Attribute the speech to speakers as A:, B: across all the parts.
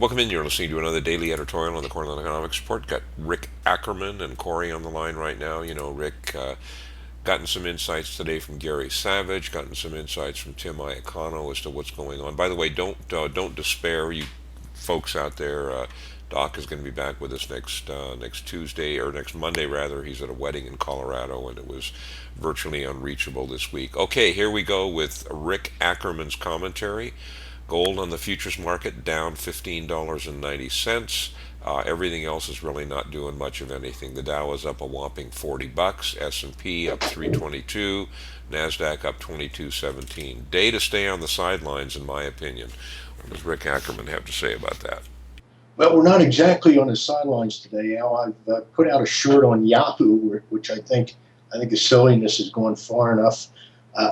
A: Welcome in. You're listening to another daily editorial on the Cornell Economics Report. Got Rick Ackerman and Cory on the line right now. Rick, gotten some insights today from Gary Savage, gotten some insights from Tim Iacano as to what's going on. By the way, don't despair, you folks out there. Doc is going to be back with us next Tuesday, or next Monday rather. He's at a wedding in Colorado, and it was virtually unreachable this week. Okay, here we go with Rick Ackerman's commentary. Gold on the futures market down $15.90. Everything else is really not doing much of anything. The Dow is up a whopping $40. S&P up 322. Nasdaq up 2217. Day to stay on the sidelines, in my opinion. What does Rick Ackerman have to say about that?
B: Well, we're not exactly on the sidelines today, Al. I've put out a short on Yahoo, which I think the silliness has gone far enough.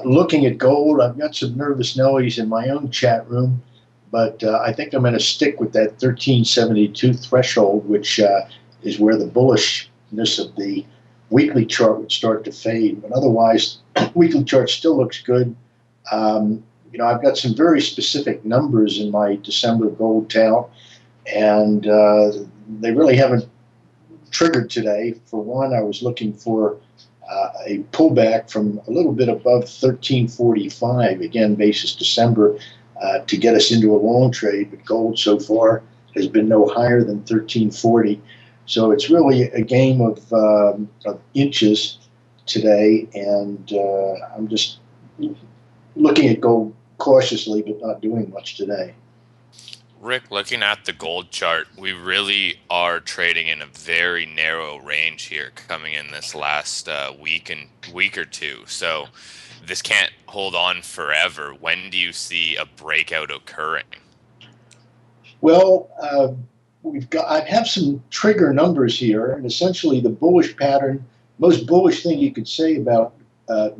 B: Looking at gold, I've got some nervous Nellies in my own chat room, but I think I'm going to stick with that 1372 threshold, which is where the bullishness of the weekly chart would start to fade. But otherwise, weekly chart still looks good. I've got some very specific numbers in my December gold tout, and they really haven't triggered today. For one, I was looking for a pullback from a little bit above 1345, again, basis December, to get us into a long trade. But gold so far has been no higher than 1340. So it's really a game of inches today. And I'm just looking at gold cautiously, but not doing much today.
C: Rick, looking at the gold chart, we really are trading in a very narrow range here coming in this last week or two. So this can't hold on forever. When do you see a breakout occurring?
B: Well, I have some trigger numbers here, and essentially the bullish pattern, most bullish thing you could say about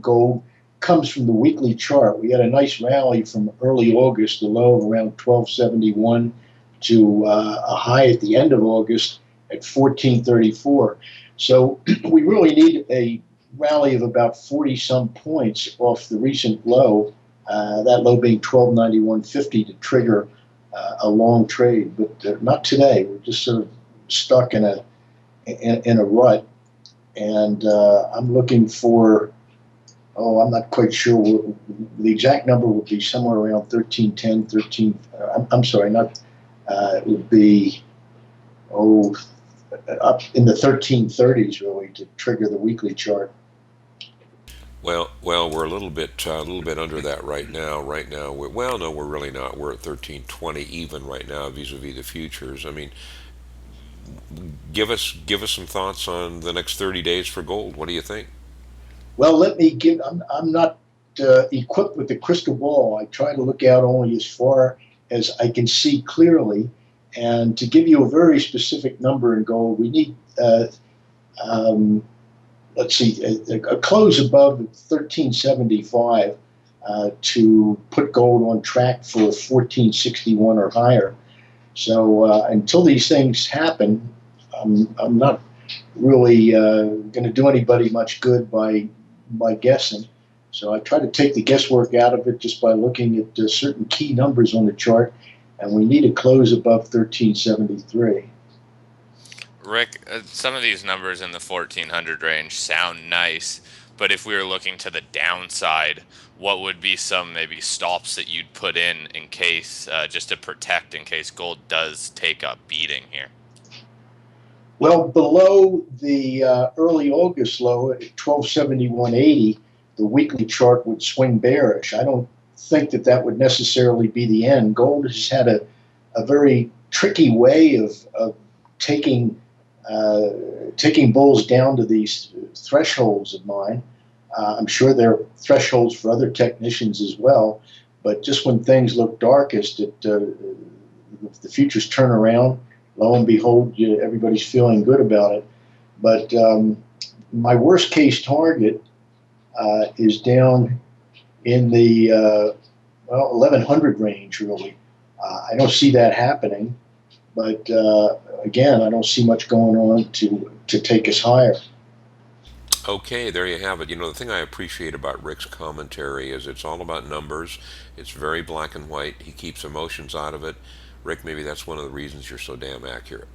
B: gold comes from the weekly chart. We had a nice rally from early August, the low of around 1271 to a high at the end of August at 1434. So we really need a rally of about 40 some points off the recent low, that low being 1291.50 to trigger a long trade, but not today. We're just sort of stuck in a rut, and I'm looking for. Oh, I'm not quite sure. The exact number would be somewhere around 1310, 13. I'm sorry, not. It would be up in the 1330s really to trigger the weekly chart.
A: Well, we're a little bit under that right now. No, we're really not. We're at 1320 even right now vis-a-vis the futures. I mean, give us some thoughts on the next 30 days for gold. What do you think?
B: Well, I'm not equipped with the crystal ball. I try to look out only as far as I can see clearly. And to give you a very specific number in gold, we need, let's see, a close above 1375 to put gold on track for 1461 or higher. So until these things happen, I'm not really going to do anybody much good by guessing. So I try to take the guesswork out of it just by looking at certain key numbers on the chart, and we need to close above 1373.
C: Rick, some of these numbers in the 1400 range sound nice, but if we were looking to the downside, what would be some maybe stops that you'd put in case, just to protect in case gold does take a beating here?
B: Well, below the early August low at 1271.80, the weekly chart would swing bearish. I don't think that would necessarily be the end. Gold has had a very tricky way of taking bulls down to these thresholds of mine. I'm sure there are thresholds for other technicians as well, but just when things look darkest, the futures turn around. Lo and behold, everybody's feeling good about it. But my worst case target is down in the 1100 range, really. I don't see that happening. But again, I don't see much going on to take us higher.
A: Okay, there you have it. The thing I appreciate about Rick's commentary is it's all about numbers. It's very black and white. He keeps emotions out of it. Rick, maybe that's one of the reasons you're so damn accurate.